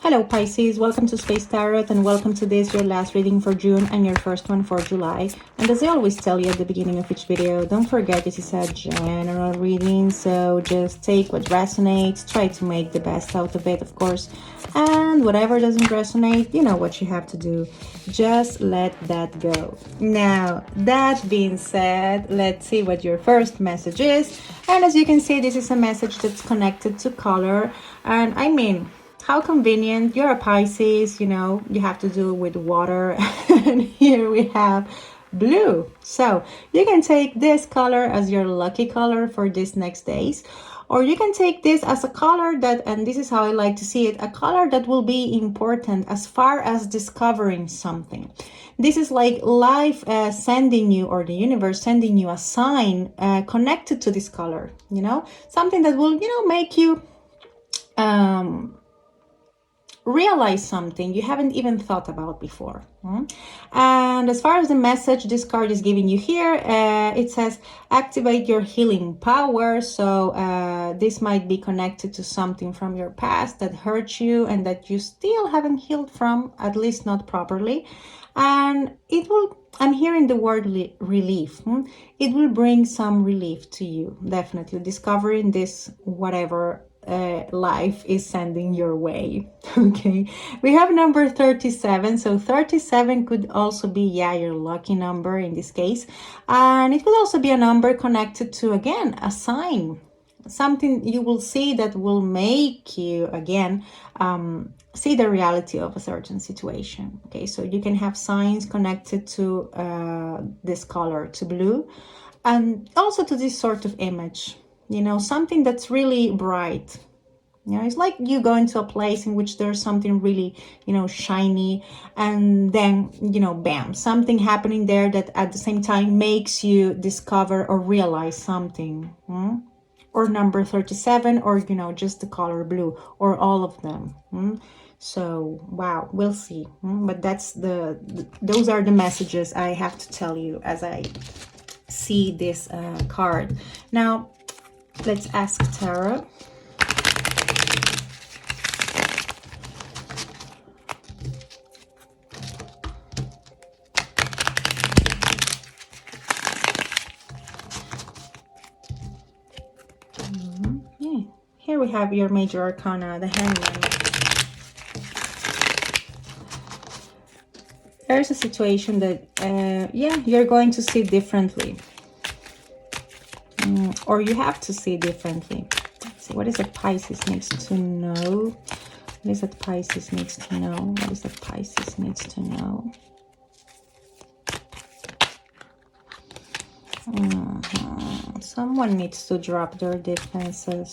Hello Pisces, welcome to Space Tarot and welcome to this, your last reading for June and your first one for July. And as I always tell you at the beginning of each video, don't forget this is a general reading, so just take what resonates, try to make the best out of it, of course. And whatever doesn't resonate, you know what you have to do. Just let that go. Now, that being said, let's see what your first message is. And as you can see, this is a message that's connected to color. And I mean, how convenient. You're a Pisces, you know, you have to do with water. And here we have blue. So you can take this color as your lucky color for these next days. Or you can take this as a color that, and this is how I like to see it, a color that will be important as far as discovering something. This is like life sending you, or the universe sending you a sign connected to this color, you know, something that will, you know, make you realize something you haven't even thought about before. And as far as the message this card is giving you here, it says activate your healing power. So this might be connected to something from your past that hurt you and that you still haven't healed from, at least not properly. And it will, I'm hearing the word relief. It will bring some relief to you, definitely, discovering this whatever life is sending your way. Okay, we have number 37. So 37 could also be, yeah, your lucky number in this case, and it could also be a number connected to, again, a sign, something you will see that will make you again see the reality of a certain situation. Okay, so you can have signs connected to this color, to blue, and also to this sort of image, you know, something that's really bright. You know, it's like you go into a place in which there's something really, you know, shiny, and then, you know, bam, something happening there that at the same time makes you discover or realize something. Or number 37, or, you know, just the color blue, or all of them. So, wow, we'll see. But that's those are the messages I have to tell you as I see this card. Now, let's ask Tarot. Yeah. Here we have your major arcana, the Hangman. There's a situation that, yeah, you're going to see differently. Or you have to see differently. Let's see, what is it Pisces needs to know? What is it Pisces needs to know? What is it Pisces needs to know? Someone needs to drop their defenses.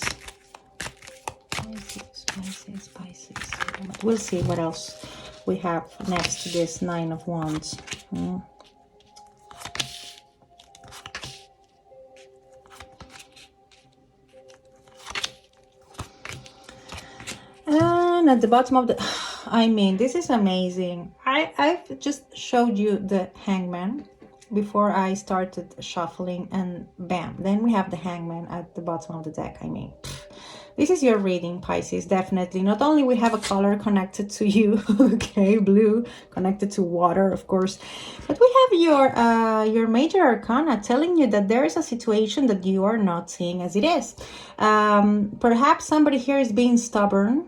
Pisces. But we'll see what else we have next to this Nine of Wands. And at the bottom of the, I mean, this is amazing. I've just showed you the Hangman before I started shuffling, and bam, then we have the Hangman at the bottom of the deck. I mean, this is your reading, Pisces, definitely. Not only we have a color connected to you, okay, blue, connected to water, of course, but we have your major arcana telling you that there is a situation that you are not seeing as it is. Perhaps somebody here is being stubborn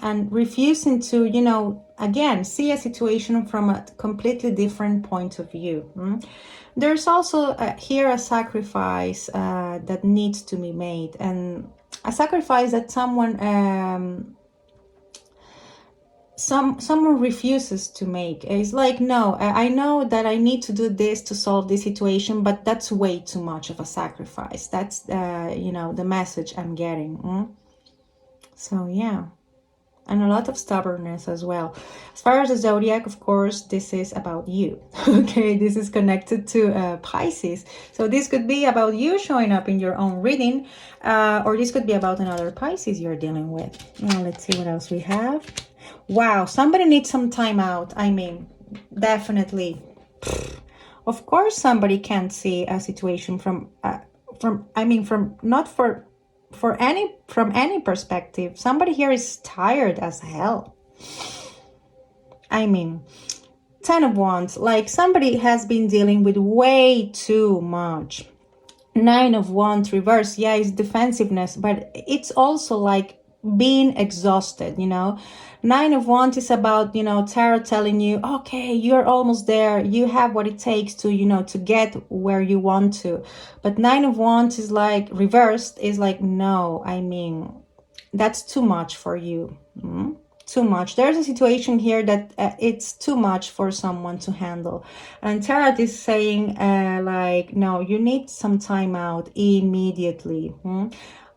and refusing to, you know, again, see a situation from a completely different point of view. There's also here a sacrifice that needs to be made, and a sacrifice that someone someone refuses to make. It's like, no, I know that I need to do this to solve this situation, but that's way too much of a sacrifice. That's you know, the message I'm getting. So yeah, and a lot of stubbornness as well. As far as the zodiac, of course, this is about you. Okay, this is connected to Pisces, so this could be about you showing up in your own reading, or this could be about another Pisces you're dealing with. Now let's see what else we have. Wow, somebody needs some time out. I mean, definitely. Of course somebody can't see a situation from any perspective. Somebody here is tired as hell. I mean, 10 of Wands, like somebody has been dealing with way too much. 9 of Wands reverse, yeah, it's defensiveness, but it's also like being exhausted, you know. 9 of Wands is about, you know, tarot telling you, okay, you're almost there, you have what it takes to, you know, to get where you want to. But 9 of Wands is like reversed, is like, no, I mean, that's too much for you. Too much. There's a situation here that it's too much for someone to handle, and tarot is saying like, no, you need some time out immediately.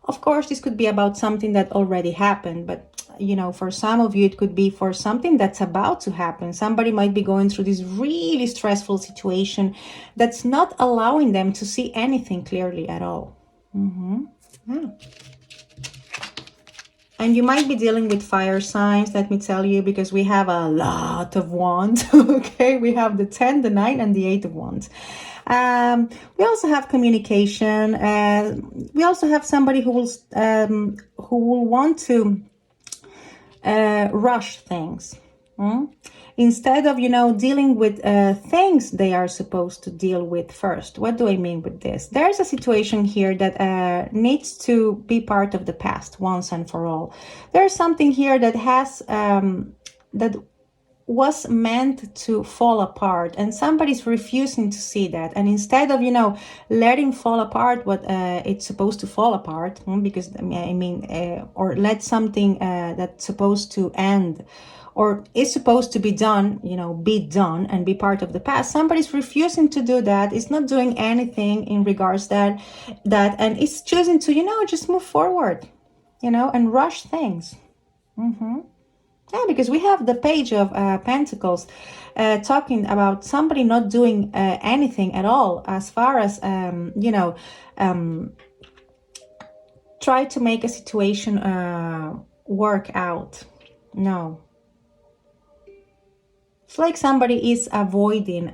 Of course, this could be about something that already happened, but you know, for some of you it could be for something that's about to happen. Somebody might be going through this really stressful situation that's not allowing them to see anything clearly at all. Yeah. And you might be dealing with fire signs, let me tell you, because we have a lot of wands, okay? We have the 10, the 9, and the 8 of wands. We also have communication. We also have somebody who will want to rush things. Instead of, you know, dealing with things they are supposed to deal with first. What do I mean with this? There's a situation here that needs to be part of the past once and for all. There's something here that has that was meant to fall apart, and somebody's refusing to see that. And instead of, you know, letting fall apart what it's supposed to fall apart, because I mean, or let something that's supposed to end or is supposed to be done, you know, be done and be part of the past. Somebody's refusing to do that. It's not doing anything in regards that, and it's choosing to, you know, just move forward, you know, and rush things. Yeah, because we have the Page of Pentacles talking about somebody not doing anything at all as far as, you know, try to make a situation work out. No. It's like somebody is avoiding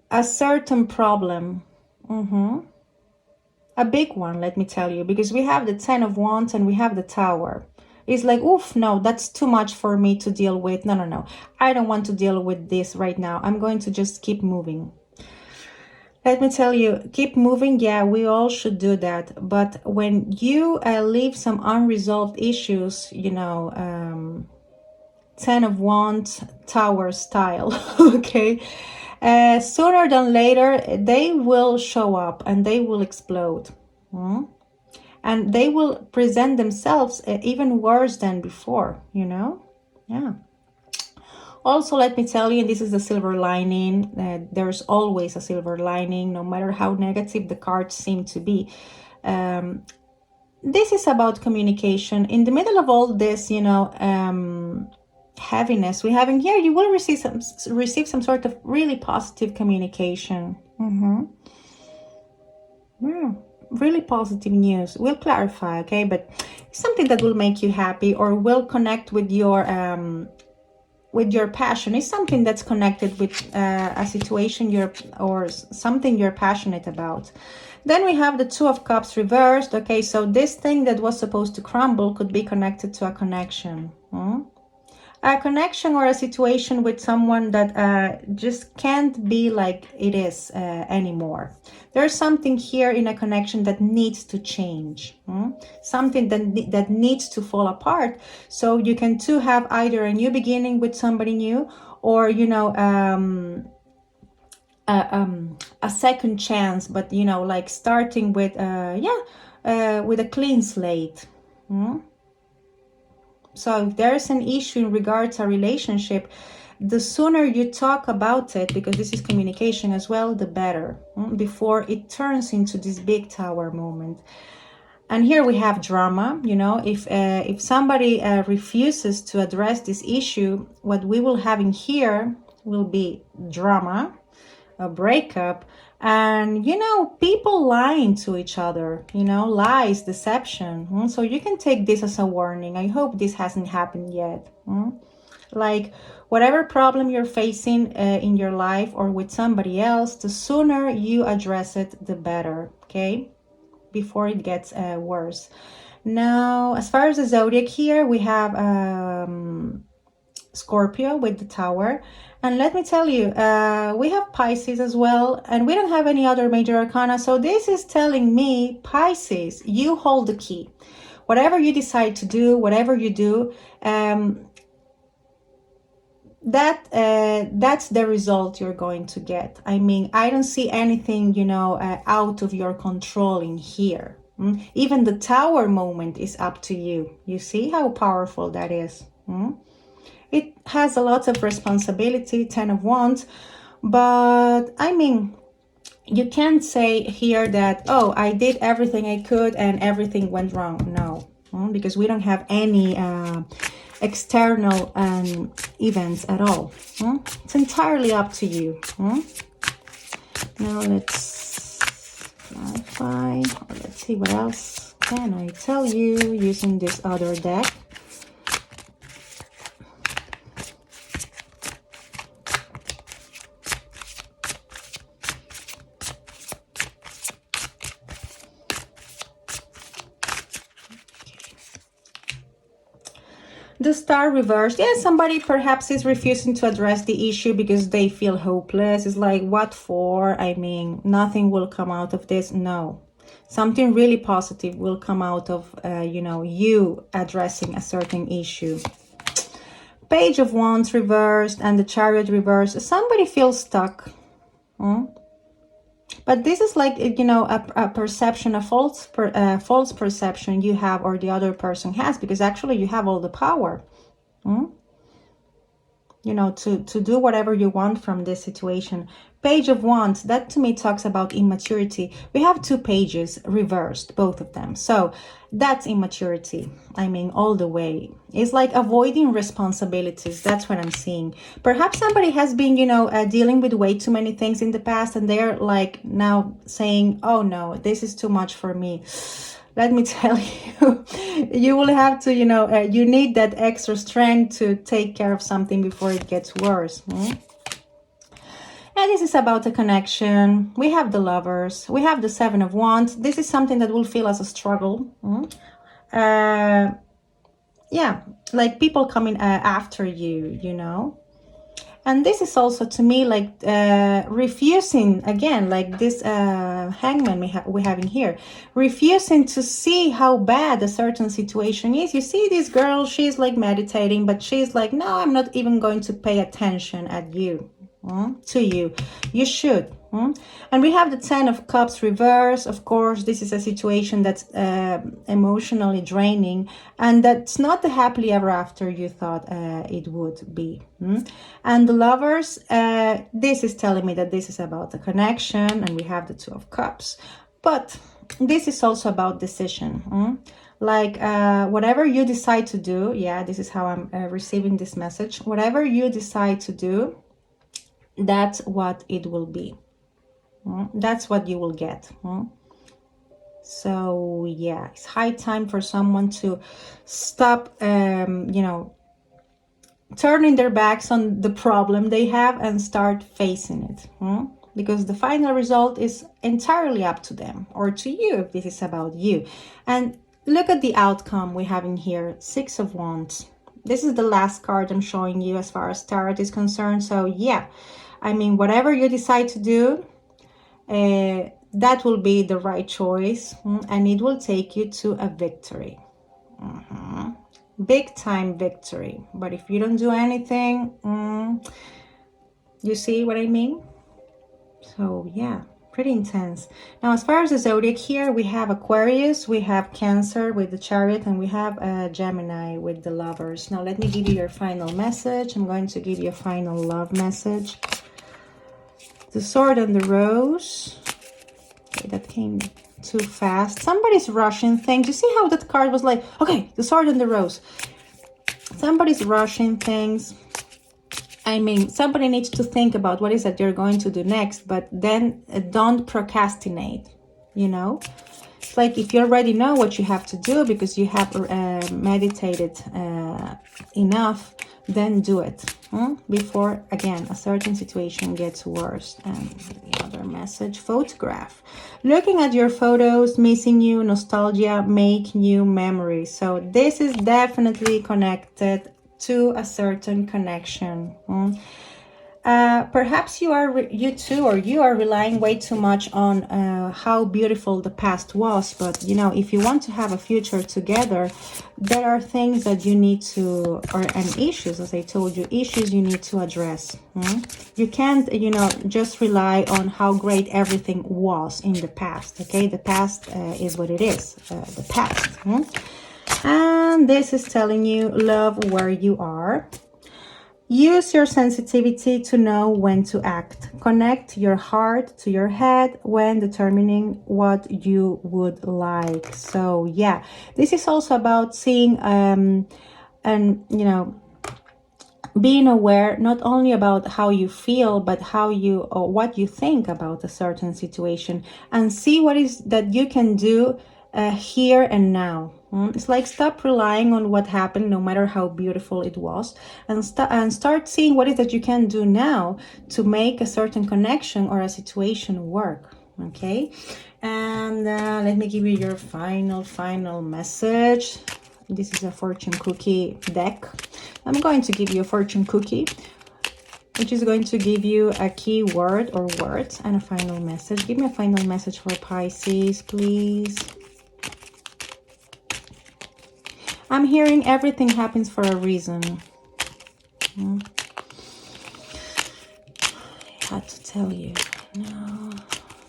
a certain problem. A big one, let me tell you, because we have the 10 of Wands and we have the Tower. It's like, oof, no, that's too much for me to deal with. No, no, no. I don't want to deal with this right now. I'm going to just keep moving. Let me tell you, keep moving. Yeah, we all should do that. But when you leave some unresolved issues, you know, 10 of Wands, Tower style, okay? Sooner than later, they will show up and they will explode. And they will present themselves even worse than before, you know? Yeah. Also, let me tell you, this is the silver lining. There's always a silver lining, no matter how negative the cards seem to be. This is about communication. In the middle of all this, you know, heaviness we have in here, you will receive some sort of really positive communication. Yeah, really positive news. We'll clarify, okay? But something that will make you happy or will connect with your passion. Is something that's connected with a situation or something you're passionate about. Then we have the 2 of Cups reversed. Okay, so this thing that was supposed to crumble could be connected to a connection. A connection or a situation with someone that just can't be like it is anymore. There's something here in a connection that needs to change. Something that needs to fall apart. So you can too have either a new beginning with somebody new, or, you know, a second chance, but, you know, like starting with, with a clean slate. So if there's an issue in regards to a relationship, the sooner you talk about it, because this is communication as well, the better, before it turns into this big Tower moment. And here we have drama. You know, if somebody refuses to address this issue, what we will have in here will be drama, a breakup, and, you know, people lying to each other, you know, lies, deception. So you can take this as a warning. I hope this hasn't happened yet. Like, whatever problem you're facing in your life or with somebody else, the sooner you address it, the better, okay? Before it gets worse. Now, as far as the zodiac here, we have Scorpio with the Tower. And let me tell you, we have Pisces as well, and we don't have any other major arcana. So this is telling me, Pisces, you hold the key. Whatever you decide to do, whatever you do, that's the result you're going to get. I mean, I don't see anything, you know, out of your control in here. Even the Tower moment is up to you. You see how powerful that is. It has a lot of responsibility, 10 of Wands, but I mean, you can't say here that, oh, I did everything I could and everything went wrong. No, because we don't have any external events at all. It's entirely up to you. Now let's clarify, or let's see what else can I tell you using this other deck. The Star reversed. Yeah, somebody perhaps is refusing to address the issue because they feel hopeless. It's like, what for? I mean, nothing will come out of this. No. Something really positive will come out of, you know, you addressing a certain issue. Page of Wands reversed and the Chariot reversed. Somebody feels stuck. But this is like, you know, a perception, a false perception you have or the other person has, because actually you have all the power, you know, to do whatever you want from this situation. Page of Wands, that to me talks about immaturity. We have two pages reversed, both of them. So that's immaturity. I mean, all the way. It's like avoiding responsibilities. That's what I'm seeing. Perhaps somebody has been, you know, dealing with way too many things in the past, and they're like now saying, oh no, this is too much for me. Let me tell you, you will have to, you know, you need that extra strength to take care of something before it gets worse. And this is about a connection. We have the Lovers. We have the Seven of Wands. This is something that will feel as a struggle. Yeah, like people coming after you, you know. And this is also to me like refusing, again, like this hangman we're having here, refusing to see how bad a certain situation is. You see this girl, she's like meditating, but she's like, no, I'm not even going to pay attention at you. To you. You should. And we have the Ten of Cups reverse. Of course, this is a situation that's emotionally draining, and that's not the happily ever after you thought it would be. And the Lovers, this is telling me that this is about the connection, and we have the Two of Cups. But this is also about decision. Like whatever you decide to do, yeah, this is how I'm receiving this message. Whatever you decide to do, that's what it will be. That's what you will get. So yeah, it's high time for someone to stop, you know, turning their backs on the problem they have and start facing it. Because the final result is entirely up to them or to you if this is about you. And look at the outcome we have in here. Six of Wands. This is the last card I'm showing you as far as tarot is concerned. So yeah, I mean, whatever you decide to do, that will be the right choice, and it will take you to a victory. Big time victory. But if you don't do anything, you see what I mean? So yeah, pretty intense. Now, as far as the zodiac here, we have Aquarius, we have Cancer with the Chariot, and we have Gemini with the Lovers. Now, let me give you your final message. I'm going to give you a final love message. The Sword and the Rose. Okay, that came too fast. Somebody's rushing things. You see how that card was like, okay, the Sword and the Rose. Somebody's rushing things. I mean, somebody needs to think about what is it you're going to do next, but then don't procrastinate, you know? It's like if you already know what you have to do because you have meditated enough, then do it before, again, a certain situation gets worse. And the other message, photograph. Looking at your photos, missing you, nostalgia, make new memories. So this is definitely connected to a certain connection. Perhaps you are relying way too much on how beautiful the past was, but you know, if you want to have a future together, there are things that you need to, and issues, as I told you, issues you need to address. You can't, you know, just rely on how great everything was in the past. Okay, the past is what it is, the past. And this is telling you, love where you are. Use your sensitivity to know when to act. Connect your heart to your head when determining what you would like. So yeah, this is also about seeing and you know, being aware not only about how you feel, but how you or what you think about a certain situation, and see what is that you can do here and now. It's like stop relying on what happened, no matter how beautiful it was, and start seeing what is that you can do now to make a certain connection or a situation work. Okay, and let me give you your final message. This is a fortune cookie deck. I'm going to give you a fortune cookie, which is going to give you a key word or words and a final message. Give me a final message for Pisces, please. I'm hearing everything happens for a reason. I had to tell you. No.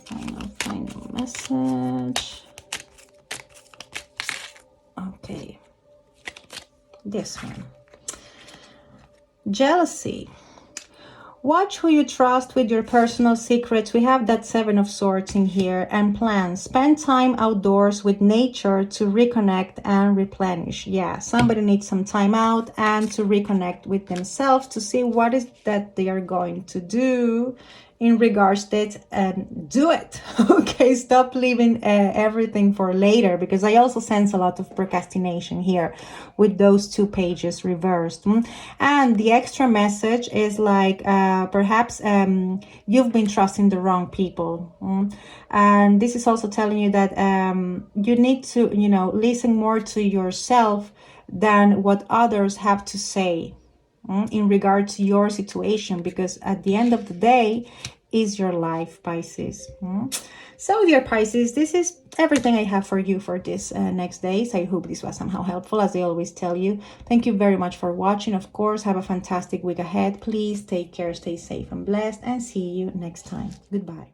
Final message. Okay. This one. Jealousy. Watch who you trust with your personal secrets. We have that 7 of Swords in here. And plans. Spend time outdoors with nature to reconnect and replenish. Yeah, somebody needs some time out and to reconnect with themselves to see what is that they are going to do in regards to it, and do it. Okay, stop leaving everything for later, because I also sense a lot of procrastination here with those 2 pages reversed. And the extra message is like perhaps you've been trusting the wrong people. And this is also telling you that you need to, you know, listen more to yourself than what others have to say in regard to your situation, because at the end of the day is your life, Pisces. So dear Pisces, this is everything I have for you for this next days. I hope this was somehow helpful, as I always tell you. Thank you very much for watching. Of course, have a fantastic week ahead. Please take care, stay safe and blessed, and see you next time. Goodbye.